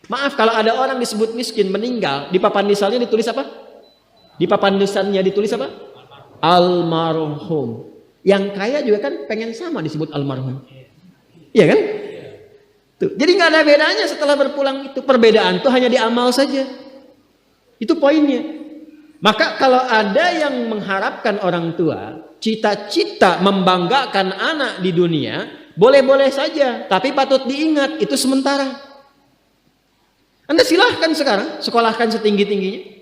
Maaf, kalau ada orang disebut miskin meninggal, di papan nisannya ditulis apa? Di papan nisannya ditulis apa? Almarhum. Yang kaya juga kan pengen sama disebut almarhum. Iya kan? Tuh. Jadi nggak ada bedanya setelah berpulang itu. Perbedaan tuh hanya di amal saja. Itu poinnya. Maka kalau ada yang mengharapkan orang tua, cita-cita membanggakan anak di dunia, boleh-boleh saja. Tapi patut diingat, itu sementara. Anda silahkan sekarang sekolahkan setinggi-tingginya.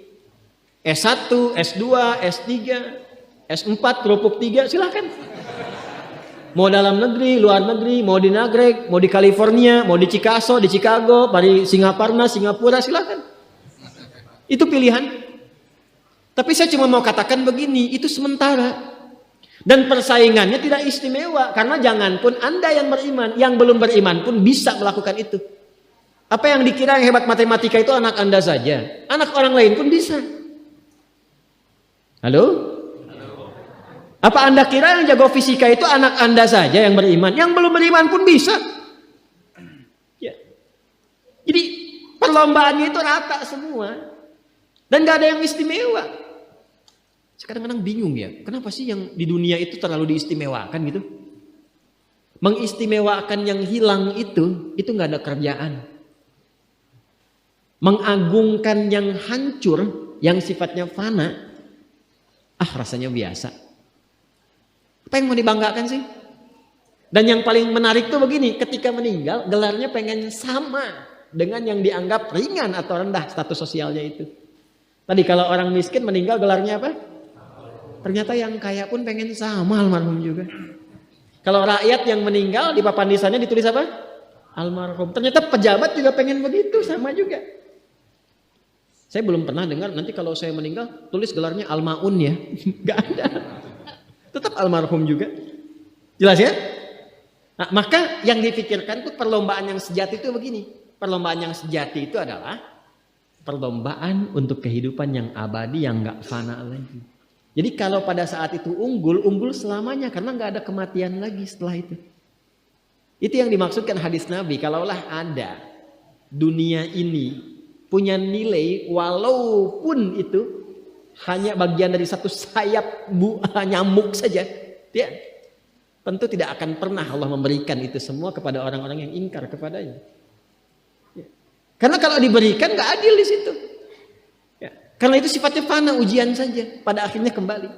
S1, S2, S3, S4, kerupuk 3, silahkan. Mau dalam negeri, luar negeri, mau di Nagreg, mau di California, mau di Chicago, di Chicago, di Singaparna, Singapura, silahkan. Itu pilihan. Tapi saya cuma mau katakan begini, itu sementara. Dan persaingannya tidak istimewa. Karena jangan pun Anda yang beriman, yang belum beriman pun bisa melakukan itu. Apa yang dikira yang hebat matematika itu anak Anda saja. Anak orang lain pun bisa. Halo? Apa Anda kira yang jago fisika itu anak Anda saja yang beriman? Yang belum beriman pun bisa. Ya. Jadi perlombaannya itu rata semua. Dan gak ada yang istimewa. Kadang-kadang bingung ya. Kenapa sih yang di dunia itu terlalu diistimewakan gitu? Mengistimewakan yang hilang itu gak ada kerjaan. Mengagungkan yang hancur, yang sifatnya fana, rasanya biasa. Apa yang mau dibanggakan sih? Dan yang paling menarik tuh begini, ketika meninggal gelarnya pengen sama dengan yang dianggap ringan atau rendah status sosialnya itu. Tadi kalau orang miskin meninggal gelarnya apa? Ternyata yang kaya pun pengen sama almarhum juga. Kalau rakyat yang meninggal di papan nisannya ditulis apa? Almarhum. Ternyata pejabat juga pengen begitu, sama juga. Saya belum pernah dengar nanti kalau saya meninggal tulis gelarnya almaun ya. Gak ada. Tetap almarhum juga. Jelas ya? Nah, maka yang dipikirkan tuh perlombaan yang sejati itu begini. Perlombaan yang sejati itu adalah perlombaan untuk kehidupan yang abadi yang gak fana lagi. Jadi kalau pada saat itu unggul selamanya karena gak ada kematian lagi setelah itu. Itu yang dimaksudkan hadis Nabi. Kalaulah ada dunia ini punya nilai walaupun itu hanya bagian dari satu sayap nyamuk saja, ya, tentu tidak akan pernah Allah memberikan itu semua kepada orang-orang yang ingkar kepadanya. Ya. Karena kalau diberikan nggak adil di situ. Ya. Karena itu sifatnya fana, ujian saja, pada akhirnya kembali.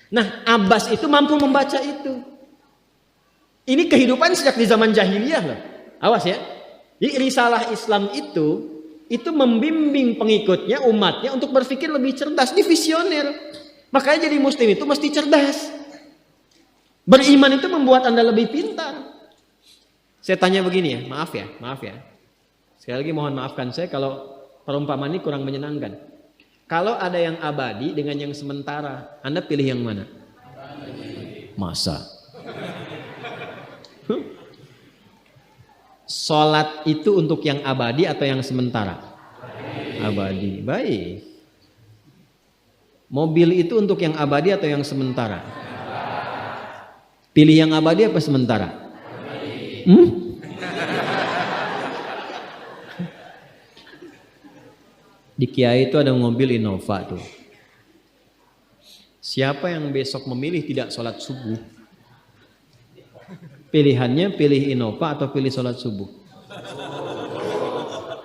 Nah, Abbas itu mampu membaca itu. Ini kehidupan sejak di zaman jahiliyah loh. Awas ya. Jadi risalah Islam itu membimbing pengikutnya, umatnya untuk berpikir lebih cerdas, ini visioner. Makanya jadi muslim itu mesti cerdas. Beriman itu membuat Anda lebih pintar. Saya tanya begini ya, maaf ya. Sekali lagi mohon maafkan saya kalau perumpamaan ini kurang menyenangkan. Kalau ada yang abadi dengan yang sementara, Anda pilih yang mana? Masa? Sholat itu untuk yang abadi atau yang sementara? Abadi. Baik. Mobil itu untuk yang abadi atau yang sementara? Pilih yang abadi apa sementara? Di Kiai itu ada mobil Innova tuh. Siapa yang besok memilih tidak sholat subuh? Pilihannya pilih Innova atau pilih sholat subuh?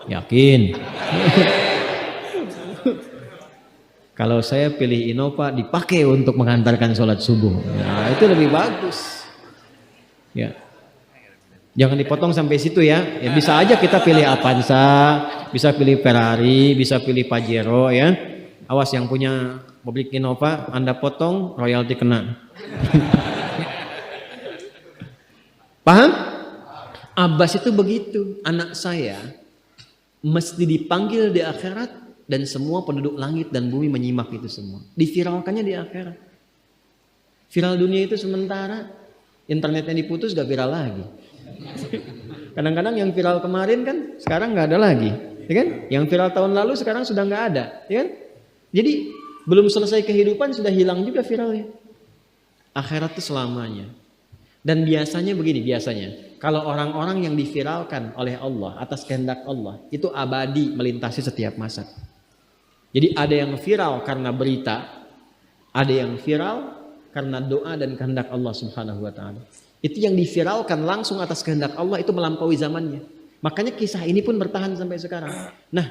Yakin? Kalau saya pilih Innova dipakai untuk mengantarkan sholat subuh. Nah, itu lebih bagus. Ya. Jangan dipotong sampai situ ya. Ya bisa aja kita pilih Avanza, bisa pilih Ferrari, bisa pilih Pajero ya. Awas yang punya mobil Innova, Anda potong royalti kena. Paham? Abbas itu begitu. Anak saya mesti dipanggil di akhirat dan semua penduduk langit dan bumi menyimak itu semua. Diviralkannya di akhirat. Viral dunia itu sementara, internetnya diputus gak viral lagi. Kadang-kadang yang viral kemarin kan sekarang gak ada lagi, ya kan? Yang viral tahun lalu sekarang sudah gak ada, ya kan? Jadi belum selesai kehidupan sudah hilang juga viralnya. Akhirat itu selamanya. Dan biasanya begini, kalau orang-orang yang diviralkan oleh Allah atas kehendak Allah itu abadi melintasi setiap masa. Jadi ada yang viral karena berita, ada yang viral karena doa dan kehendak Allah Subhanahu wa taala. Itu yang diviralkan langsung atas kehendak Allah itu melampaui zamannya. Makanya kisah ini pun bertahan sampai sekarang. Nah,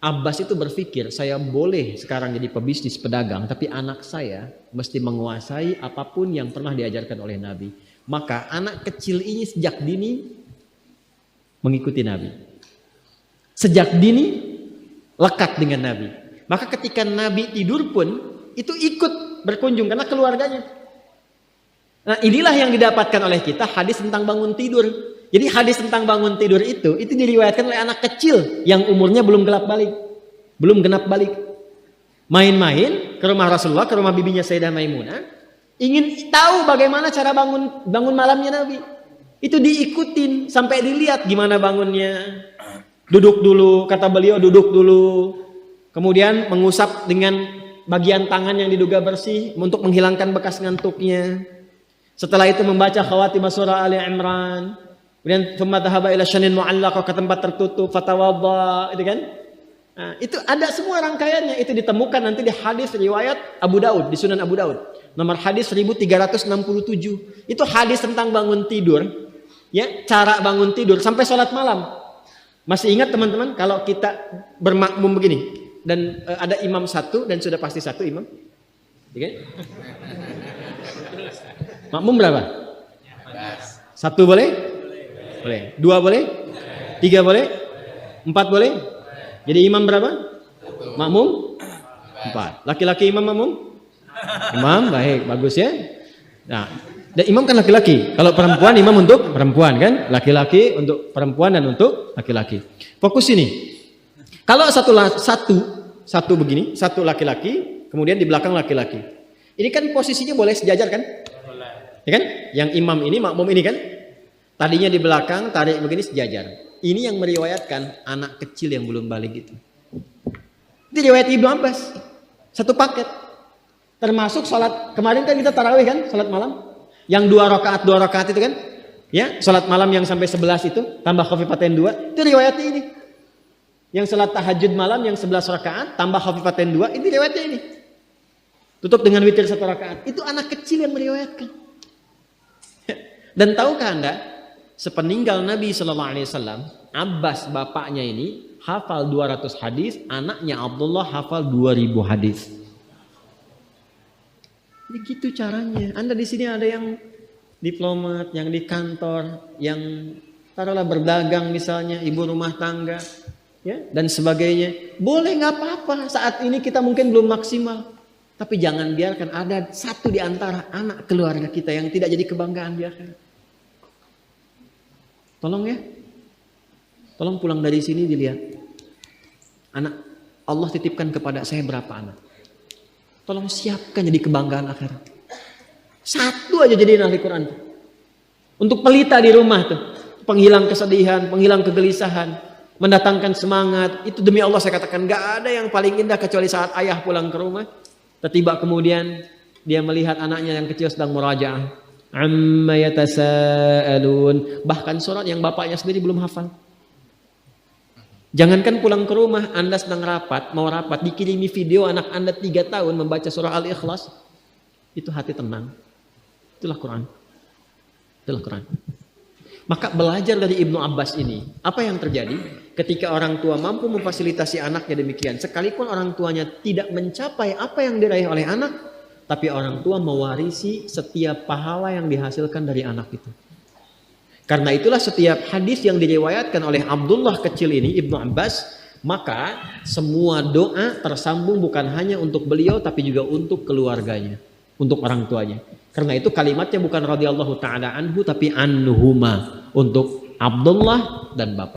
Abbas itu berpikir, saya boleh sekarang jadi pebisnis pedagang, tapi anak saya mesti menguasai apapun yang pernah diajarkan oleh Nabi. Maka anak kecil ini sejak dini mengikuti Nabi. Sejak dini lekat dengan Nabi. Maka ketika Nabi tidur pun itu ikut berkunjung karena keluarganya. Nah, inilah yang didapatkan oleh kita hadis tentang bangun tidur. Jadi hadis tentang bangun tidur itu diriwayatkan oleh anak kecil yang umurnya belum genap balik. Main-main ke rumah Rasulullah, ke rumah bibinya Sayyidah Maimunah, ingin tahu bagaimana cara bangun malamnya Nabi. Itu diikutin sampai dilihat gimana bangunnya. Duduk dulu, kata beliau duduk dulu. Kemudian mengusap dengan bagian tangan yang diduga bersih untuk menghilangkan bekas ngantuknya. Setelah itu membaca khawatimah surah Ali Imran. Kemudian thumma dhahaba ila syanin mu'allaq, ke tempat tertutup, fatawadda, itu kan? Nah, itu ada semua rangkaiannya, itu ditemukan nanti di hadis riwayat Abu Daud, di Sunan Abu Daud. Nomor hadis 1367. Itu hadis tentang bangun tidur, ya, cara bangun tidur sampai sholat malam. Masih ingat teman-teman kalau kita bermakmum begini dan ada imam satu dan sudah pasti satu imam? Ya kan? Makmum berapa? Satu boleh? Boleh. Dua boleh? Tiga boleh? Empat boleh? Jadi imam berapa? Makmum? Empat. Laki-laki imam makmum? Imam, baik, bagus ya. Nah, dan imam kan laki-laki. Kalau perempuan imam untuk perempuan kan? Laki-laki untuk perempuan dan untuk laki-laki. Fokus ini. Kalau satu begini, satu laki-laki, kemudian di belakang laki-laki. Ini kan posisinya boleh sejajar kan? Ya kan? Yang imam ini, makmum ini kan? Tadinya di belakang, tarik begini sejajar. Ini yang meriwayatkan anak kecil yang belum balik itu. Itu riwayat Ibnu Abbas. Satu paket. Termasuk sholat, kemarin kan kita tarawih kan, sholat malam. Yang dua rakaat itu kan. Ya, sholat malam yang sampai 11 itu, tambah khafifatain 2, itu riwayatnya ini. Yang sholat tahajud malam yang 11 rakaat, tambah khafifatain 2, ini riwayatnya ini. Tutup dengan witir 1 rakaat. Itu anak kecil yang meriwayatkan. Dan tahukah Anda? Sepeninggal Nabi SAW, Abbas bapaknya ini hafal 200 hadis, anaknya Abdullah hafal 2000 hadis. Begitu caranya. Anda di sini ada yang diplomat, yang di kantor, yang taruhlah berdagang misalnya, ibu rumah tangga, ya, dan sebagainya. Boleh, nggak apa-apa. Saat ini kita mungkin belum maksimal, tapi jangan biarkan ada satu di antara anak keluarga kita yang tidak jadi kebanggaan di akhirat. Tolong ya, tolong pulang dari sini dilihat. Anak Allah titipkan kepada saya berapa anak. Tolong siapkan jadi kebanggaan akhirat. Satu aja jadi ahli Quran. Untuk pelita di rumah tuh, penghilang kesedihan, penghilang kegelisahan, mendatangkan semangat. Itu demi Allah saya katakan, gak ada yang paling indah kecuali saat ayah pulang ke rumah. Tiba kemudian dia melihat anaknya yang kecil sedang murajaah. Amma yatasaalun, bahkan surat yang bapaknya sendiri belum hafal. Jangankan pulang ke rumah, Anda sedang mau rapat, dikirimi video anak Anda 3 tahun membaca surah Al-Ikhlas, itu hati tenang. Itulah Quran. Itulah Quran. Maka belajar dari Ibnu Abbas ini, apa yang terjadi ketika orang tua mampu memfasilitasi anaknya demikian, sekalipun orang tuanya tidak mencapai apa yang diraih oleh anak, tapi orang tua mewarisi setiap pahala yang dihasilkan dari anak itu. Karena itulah setiap hadis yang diriwayatkan oleh Abdullah kecil ini, Ibnu Abbas, maka semua doa tersambung bukan hanya untuk beliau tapi juga untuk keluarganya, untuk orang tuanya. Karena itu kalimatnya bukan radhiyallahu ta'ala anhu tapi anhuma, untuk Abdullah dan bapak.